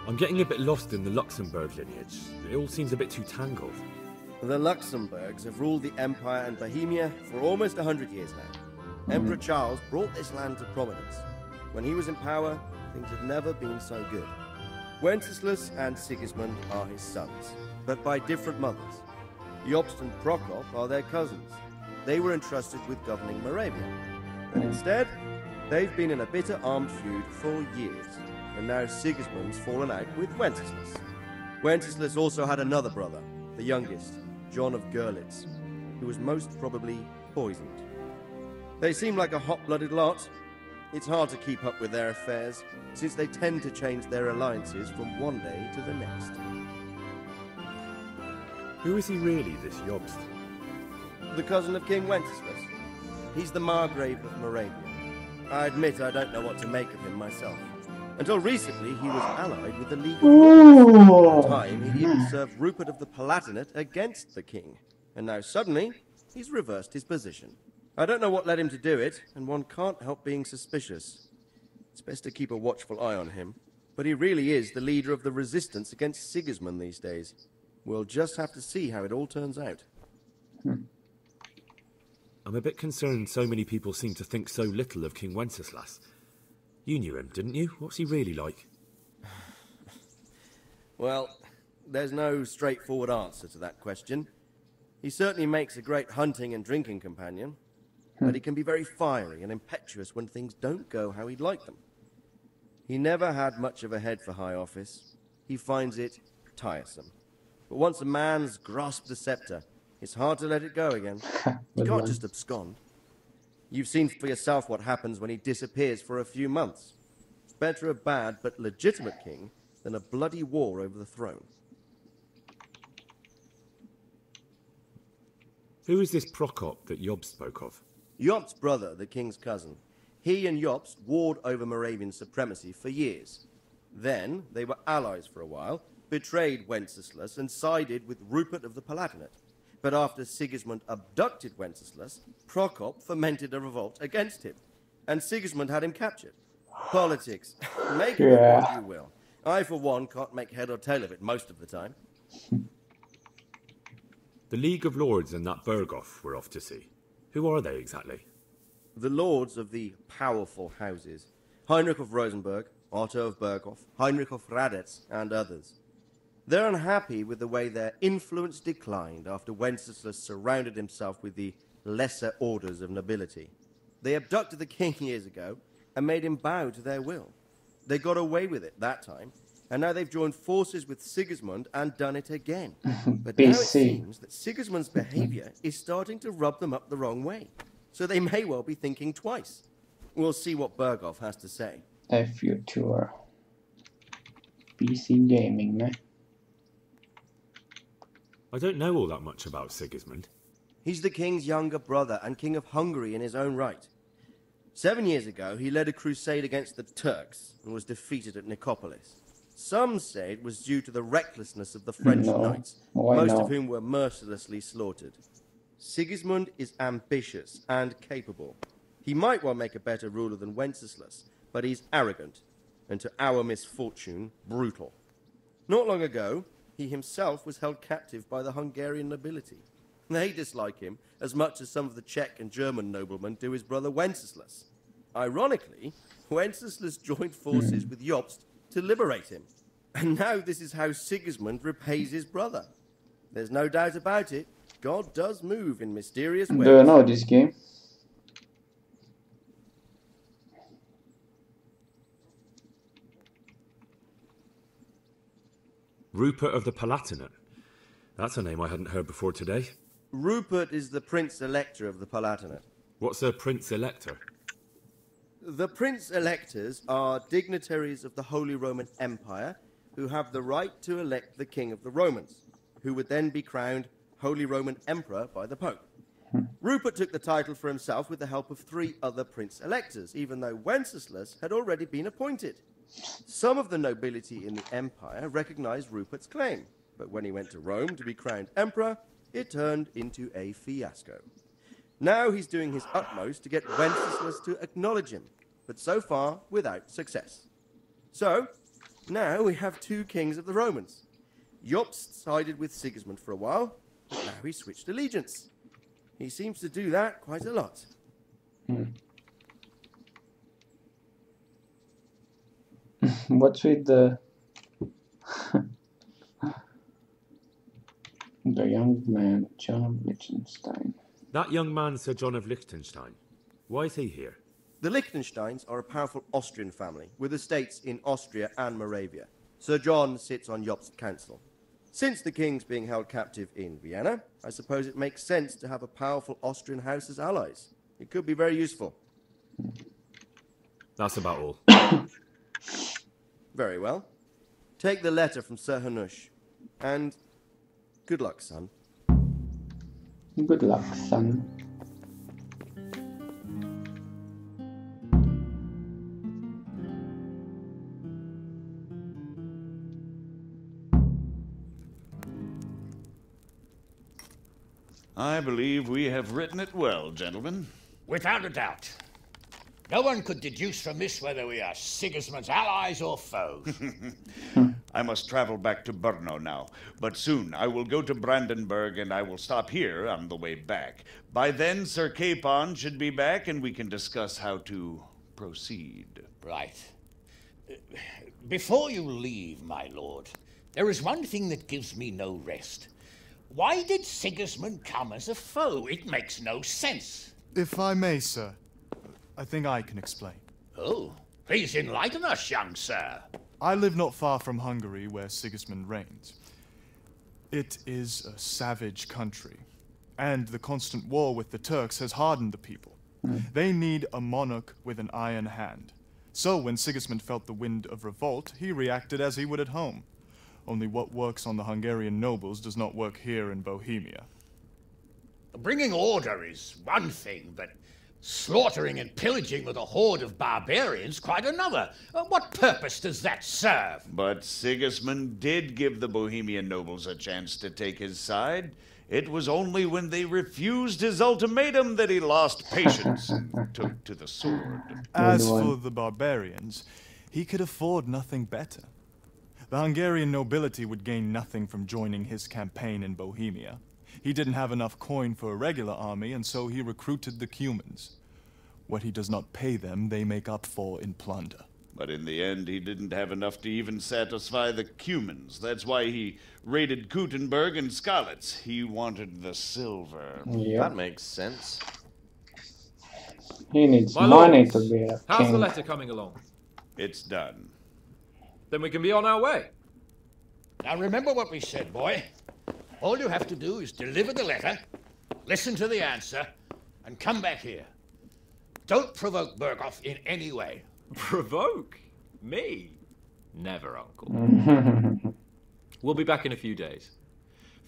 I'm getting a bit lost in the Luxembourg lineage. It all seems a bit too tangled. The Luxembourgs have ruled the Empire and Bohemia for almost 100 years now. Emperor Charles brought this land to prominence. When he was in power, things had never been so good. Wenceslas and Sigismund are his sons, but by different mothers. Jobst and Prokop are their cousins. They were entrusted with governing Moravia. And instead, they've been in a bitter armed feud for years, and now Sigismund's fallen out with Wenceslas. Wenceslas also had another brother, the youngest, John of Görlitz, who was most probably poisoned. They seem like a hot-blooded lot. It's hard to keep up with their affairs, since they tend to change their alliances from one day to the next. Who is he really, this Jobst? The cousin of King Wenceslas. He's the Margrave of Moravia. I admit I don't know what to make of him myself. Until recently, he was allied with the League of Lords. At the time, he even served Rupert of the Palatinate against the king. And now suddenly, he's reversed his position. I don't know what led him to do it, and one can't help being suspicious. It's best to keep a watchful eye on him. But he really is the leader of the resistance against Sigismund these days. We'll just have to see how it all turns out. I'm a bit concerned so many people seem to think so little of King Wenceslas. You knew him, didn't you? What's he really like? Well, there's no straightforward answer to that question. He certainly makes a great hunting and drinking companion, but he can be very fiery and impetuous when things don't go how he'd like them. He never had much of a head for high office. He finds it tiresome. But once a man's grasped the scepter, it's hard to let it go again. He can't just abscond. You've seen for yourself what happens when he disappears for a few months. Better a bad but legitimate king than a bloody war over the throne. Who is this Prokop that Job spoke of? Jobst's brother, the king's cousin. He and Jobst warred over Moravian supremacy for years. Then they were allies for a while, betrayed Wenceslas and sided with Rupert of the Palatinate. But after Sigismund abducted Wenceslas, Prokop fomented a revolt against him, and Sigismund had him captured. Politics. Make of it what you will. I, for one, can't make head or tail of it most of the time. The League of Lords and that Berghoff we're off to see. Who are they exactly? The lords of the powerful houses. Heinrich of Rosenberg, Otto of Berghoff, Heinrich of Radetz, and others. They're unhappy with the way their influence declined after Wenceslas surrounded himself with the lesser orders of nobility. They abducted the king years ago and made him bow to their will. They got away with it that time, and now they've joined forces with Sigismund and done it again. But now it seems that Sigismund's behavior is starting to rub them up the wrong way, so they may well be thinking twice. We'll see what Berghoff has to say. A future PC gaming, ne? I don't know all that much about Sigismund. He's the king's younger brother and king of Hungary in his own right. 7 years ago, he led a crusade against the Turks and was defeated at Nicopolis. Some say it was due to the recklessness of the French knights, most of whom were mercilessly slaughtered. Sigismund is ambitious and capable. He might well make a better ruler than Wenceslas, but he's arrogant, and to our misfortune, brutal. Not long ago, he himself was held captive by the Hungarian nobility. They dislike him as much as some of the Czech and German noblemen do his brother Wenceslas. Ironically, Wenceslas joined forces with Jobst to liberate him. And now this is how Sigismund repays his brother. There's no doubt about it. God does move in mysterious ways. Do you know this game? Rupert of the Palatinate. That's a name I hadn't heard before today. Rupert is the Prince-Elector of the Palatinate. What's a Prince-Elector? The Prince-Electors are dignitaries of the Holy Roman Empire who have the right to elect the King of the Romans, who would then be crowned Holy Roman Emperor by the Pope. Rupert took the title for himself with the help of 3 other Prince-Electors, even though Wenceslas had already been appointed. Some of the nobility in the empire recognized Rupert's claim, but when he went to Rome to be crowned emperor, it turned into a fiasco. Now he's doing his utmost to get Wenceslas to acknowledge him, but so far without success. So, now we have 2 kings of the Romans. Jobst sided with Sigismund for a while, but now he switched allegiance. He seems to do that quite a lot. What's with the the young man, John of Liechtenstein? That young man, Sir John of Liechtenstein. Why is he here? The Liechtensteins are a powerful Austrian family with estates in Austria and Moravia. Sir John sits on Jobst's council. Since the king's being held captive in Vienna, I suppose it makes sense to have a powerful Austrian house as allies. It could be very useful. That's about all. Very well. Take the letter from Sir Hanush. And good luck, son. Good luck, son. I believe we have written it well, gentlemen. Without a doubt. No one could deduce from this whether we are Sigismund's allies or foes. I must travel back to Brno now, but soon I will go to Brandenburg and I will stop here on the way back. By then, Sir Capon should be back and we can discuss how to proceed. Right. Before you leave, my lord, there is one thing that gives me no rest. Why did Sigismund come as a foe? It makes no sense. If I may, sir, I think I can explain. Oh, please enlighten us, young sir. I live not far from Hungary, where Sigismund reigns. It is a savage country, and the constant war with the Turks has hardened the people. They need a monarch with an iron hand. So when Sigismund felt the wind of revolt, he reacted as he would at home. Only what works on the Hungarian nobles does not work here in Bohemia. Bringing order is one thing, but slaughtering and pillaging with a horde of barbarians quite another. What purpose does that serve? But Sigismund did give the Bohemian nobles a chance to take his side. It was only when they refused his ultimatum that he lost patience and took to the sword. As for the barbarians, he could afford nothing better. The Hungarian nobility would gain nothing from joining his campaign in Bohemia. He didn't have enough coin for a regular army, and so he recruited the Cumans. What he does not pay them, they make up for in plunder. But in the end, he didn't have enough to even satisfy the Cumans. That's why he raided Kuttenberg and Skalitz. He wanted the silver. Yep. That makes sense. He needs My money lords, to be a how's king. the letter coming along? It's done. Then we can be on our way. Now remember what we said, boy. All you have to do is deliver the letter, listen to the answer, and come back here. Don't provoke Berghoff in any way. Provoke? Me? Never, Uncle. We'll be back in a few days.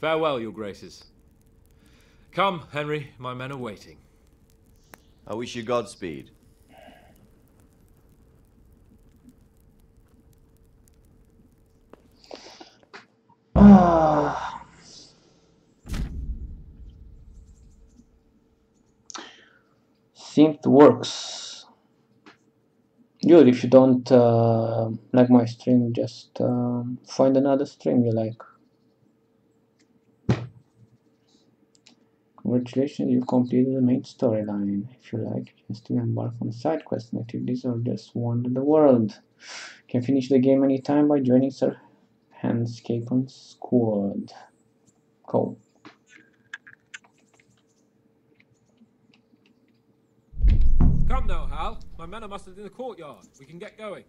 Farewell, your graces. Come, Henry, my men are waiting. I wish you Godspeed. Synced works. Good, if you don't like my stream, just find another stream you like. Congratulations, you've completed the main storyline. If you like, you can still embark on side quests and activities or just wander the world. You can finish the game anytime by joining Sir Hans Capon's squad. Cool. Come now, Hal. My men are mustered in the courtyard. We can get going.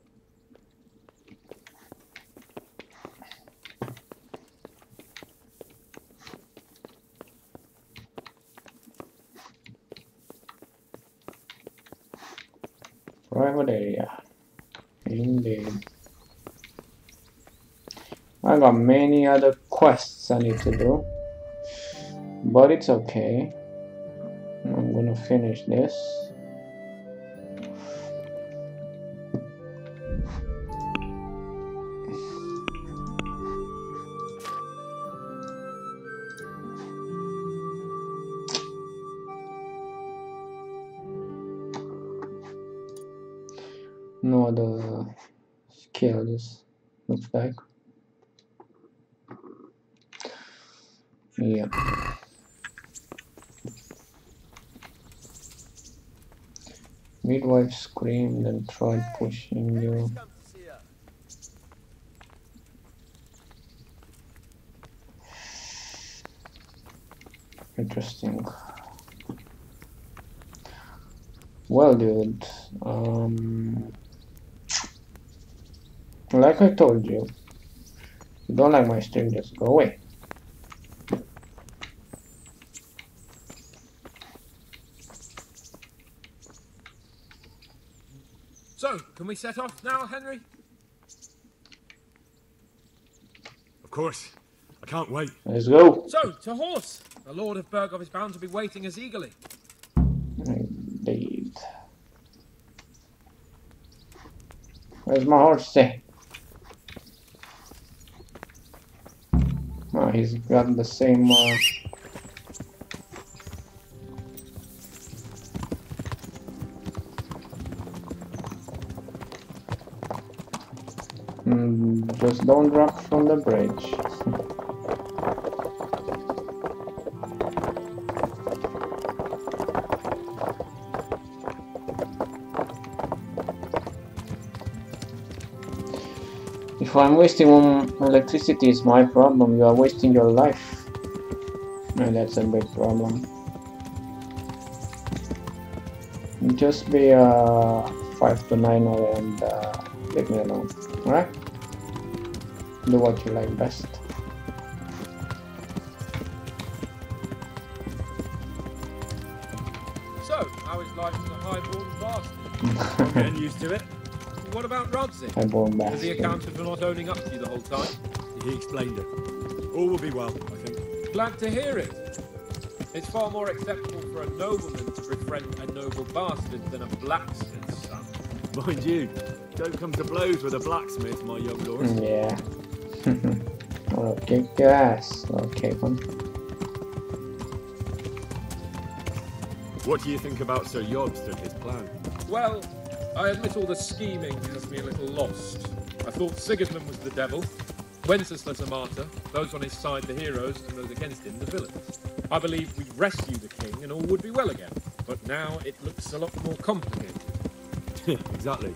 Private area. Indeed. I got many other quests I need to do, but it's okay. I'm gonna finish this. No other skills, looks like. Yeah. Midwife screamed and tried pushing you. Interesting. Well, dude, Like I told you, if you don't like my stream, just go away. So, can we set off now, Henry? Of course. I can't wait. Let's go. So, to horse. The Lord of Bergov is bound to be waiting as eagerly. Indeed. Where's my horse? Oh, he's got the same. Just don't drop from the bridge. If I'm wasting electricity, it's my problem. You are wasting your life. And that's a big problem. Just be 5 to 9 and leave me alone. Alright? Do what you like best. So, how is life as a highborn bastard? I'm getting used to it. What about Rodzik? Highborn Has he bastard. accounted for not owning up to you the whole time? He explained it. All will be well, I think. Glad to hear it. It's far more acceptable for a nobleman to befriend a noble bastard than a blacksmith's son. Mind you, don't come to blows with a blacksmith, my young lord. Yeah. I'll kick your ass. Okay, fun. What do you think about Sir Jobst and his plan? Well, I admit all the scheming has me a little lost. I thought Sigismund was the devil, Wenceslas a martyr, those on his side the heroes, and those against him the villains. I believed we'd rescue the king and all would be well again, but now it looks a lot more complicated. Exactly.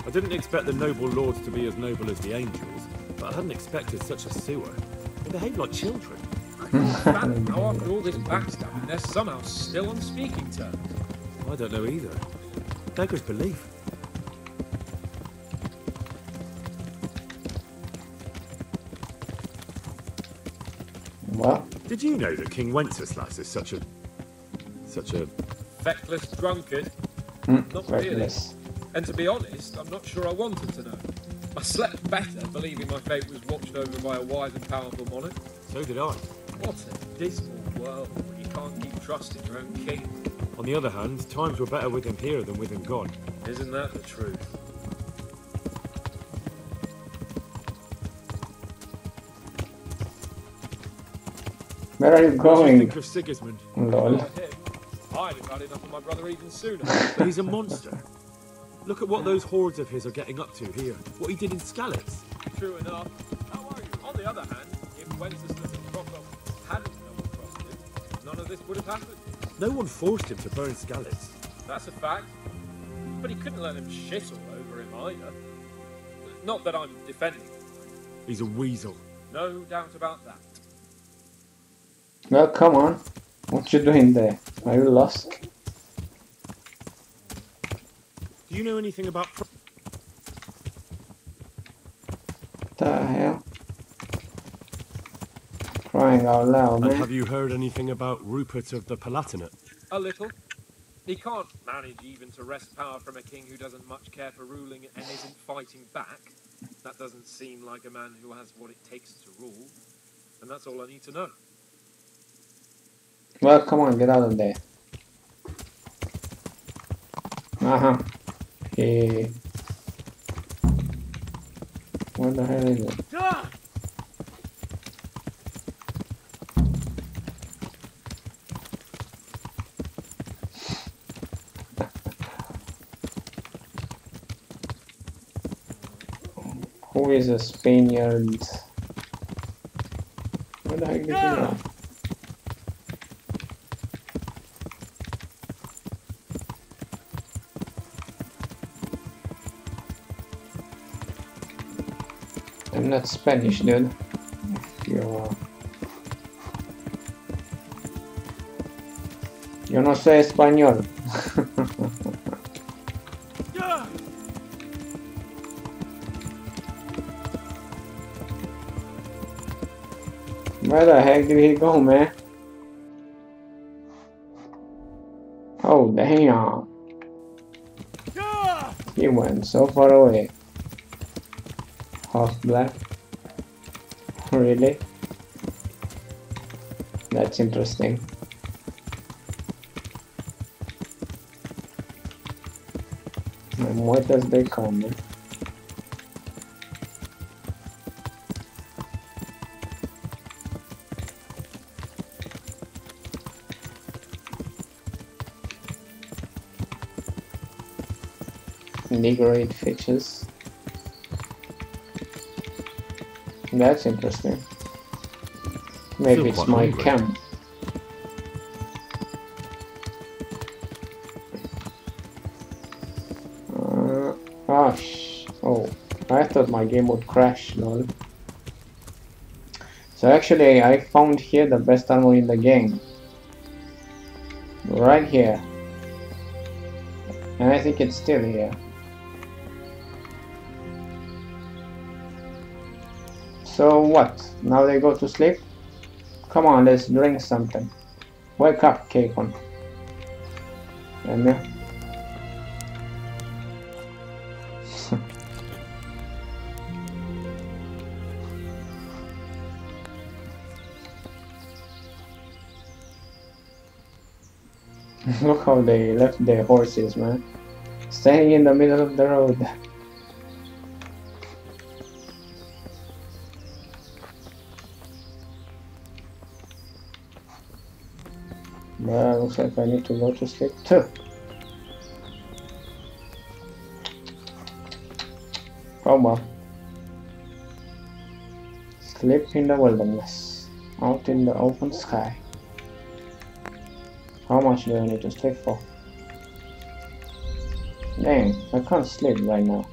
I didn't expect the noble lords to be as noble as the angels, but I hadn't expected such a sewer. They behave like children. I can't fathom how after all this backstabbing they're somehow still on speaking terms. I don't know either. Beggars belief. What? Did you know that King Wenceslas is such a Feckless drunkard? Not really. Feckless. And to be honest, I'm not sure I wanted to know. I slept better believing my fate was watched over by a wise and powerful monarch. So did I. What a dismal world when you can't keep trusting your own king. On the other hand, times were better with him here than with him God. Isn't that the truth? Where are you What do you going? think of Sigismund? Lol. I'd have had enough of my brother even sooner. But he's a monster. Look at what those hordes of his are getting up to here. What he did in Skalitz. True enough. How are you? On the other hand, if Wenceslas and Prokop hadn't double-crossed him, none of this would have happened. No one forced him to burn Skalitz. That's a fact. But he couldn't let them shit all over him either. Not that I'm defending him. He's a weasel. No doubt about that. Well, come on. What you doing there? Are you lost? Do you know anything about... The hell? Crying out loud, And man. have you heard anything about Rupert of the Palatinate? A little. He can't manage even to wrest power from a king who doesn't much care for ruling and isn't fighting back. That doesn't seem like a man who has what it takes to rule. And that's all I need to know. Well, come on, get out of there. Uh-huh. Hey. What the hell is it? Who is a Spaniard? Where the heck did he go? I'm not Spanish, dude. Yo no soy español. Where the heck did he go, man? Oh, damn. He went so far away. Half black. Really? That's interesting. And what does they call me? Negroid fishes. That's interesting. Maybe it's my camp. Oh, I thought my game would crash, lol. So actually, I found here the best armor in the game. Right here. And I think it's still here. So what? Now they go to sleep? Come on, let's drink something. Wake up, Capon. Emma. Look how they left their horses, man. Standing in the middle of the road. Well, looks like I need to go to sleep too. Oh well. Sleep in the wilderness, out in the open sky. How much do I need to sleep for? Dang, I can't sleep right now.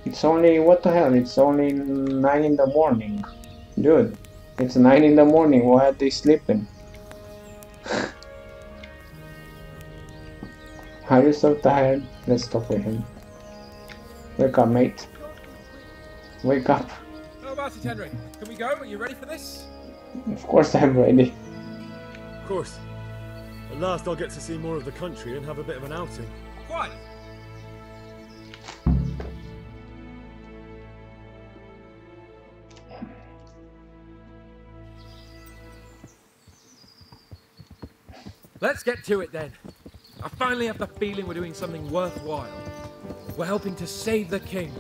It's only, what the hell, it's only 9 in the morning. Dude, it's 9 in the morning, why are they sleeping? Are you so tired? Let's talk with him. Wake up, mate. Wake up. How about it, Henry? Can we go? Are you ready for this? Of course I'm ready. Of course. At last I'll get to see more of the country and have a bit of an outing. Quite. Let's get to it then. I finally have the feeling we're doing something worthwhile. We're helping to save the king.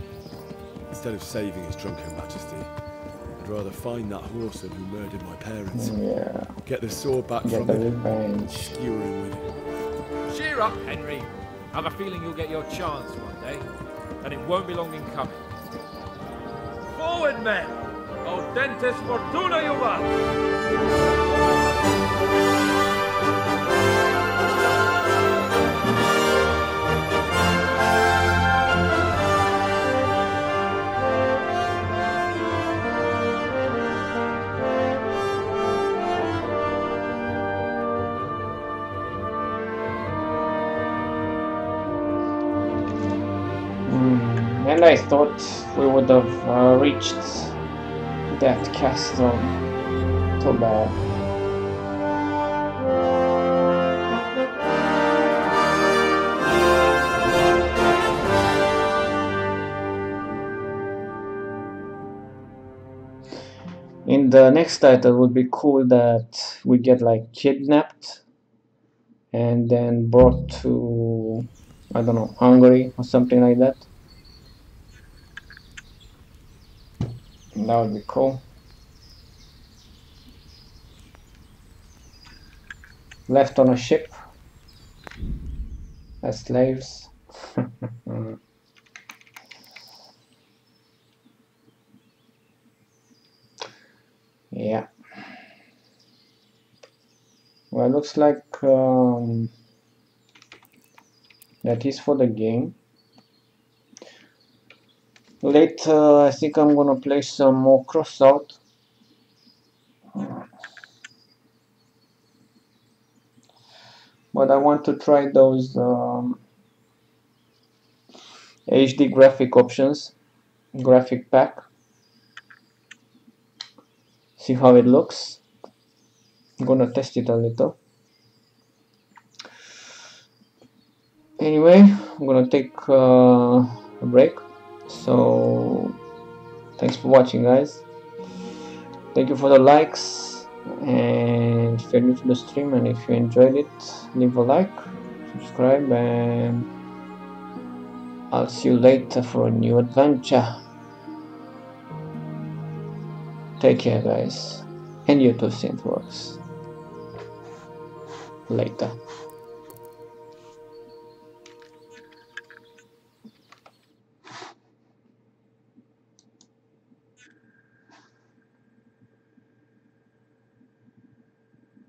Instead of saving his drunken majesty, I'd rather find that horseman who murdered my parents. Yeah. Get the sword back Get from the him and revenge. skewer him with it. Cheer up, Henry. I have a feeling you'll get your chance one day, and it won't be long in coming. Forward, men! Audentes fortuna juvat! And I thought we would have reached that castle. Too bad. In the next title, it would be cool that we get like kidnapped and then brought to, I don't know, Hungary or something like that. That would be cool. Left on a ship as slaves. Yeah. Well, looks like that is for the game. Later, I think I'm gonna play some more Crossout. But I want to try those HD graphic options, graphic pack. see how it looks. I'm gonna test it a little. Anyway, I'm gonna take a break. So thanks for watching, guys. Thank you for the likes, and if you're new to the stream and if you enjoyed it, leave a like, subscribe, and I'll see you later for a new adventure. Take care, guys, and you too, Synthworks. Later.